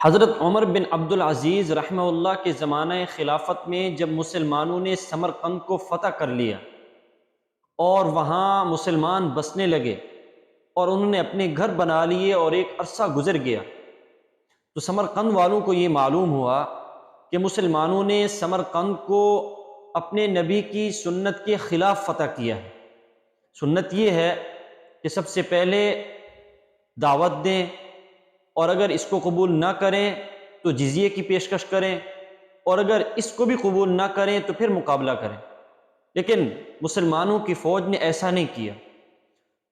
حضرت عمر بن عبد العزیز رحمہ اللہ کے زمانہ خلافت میں جب مسلمانوں نے سمرقند کو فتح کر لیا اور وہاں مسلمان بسنے لگے اور انہوں نے اپنے گھر بنا لیے اور ایک عرصہ گزر گیا تو سمرقند والوں کو یہ معلوم ہوا کہ مسلمانوں نے سمرقند کو اپنے نبی کی سنت کے خلاف فتح کیا ہے۔ سنت یہ ہے کہ سب سے پہلے دعوت دیں اور اگر اس کو قبول نہ کریں تو جزیے کی پیشکش کریں اور اگر اس کو بھی قبول نہ کریں تو پھر مقابلہ کریں، لیکن مسلمانوں کی فوج نے ایسا نہیں کیا۔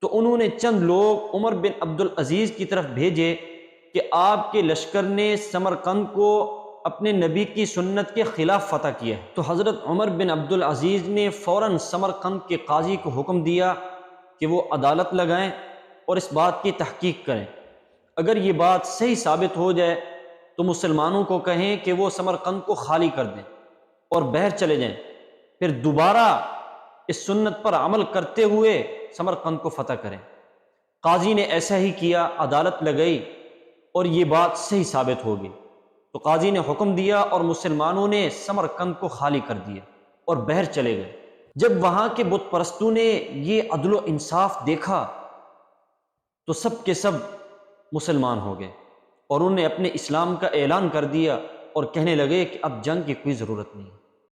تو انہوں نے چند لوگ عمر بن عبد العزیز کی طرف بھیجے کہ آپ کے لشکر نے سمرقند کو اپنے نبی کی سنت کے خلاف فتح کیا ہے۔ تو حضرت عمر بن عبد العزیز نے فوراً سمرقند کے قاضی کو حکم دیا کہ وہ عدالت لگائیں اور اس بات کی تحقیق کریں۔ اگر یہ بات صحیح ثابت ہو جائے تو مسلمانوں کو کہیں کہ وہ سمرقند کو خالی کر دیں اور باہر چلے جائیں، پھر دوبارہ اس سنت پر عمل کرتے ہوئے سمرقند کو فتح کریں۔ قاضی نے ایسا ہی کیا، عدالت لگئی اور یہ بات صحیح ثابت ہوگی تو قاضی نے حکم دیا اور مسلمانوں نے سمرقند کو خالی کر دیا اور باہر چلے گئے۔ جب وہاں کے بت پرستوں نے یہ عدل و انصاف دیکھا تو سب کے سب مسلمان ہو گئے اور انہوں نے اپنے اسلام کا اعلان کر دیا اور کہنے لگے کہ اب جنگ کی کوئی ضرورت نہیں۔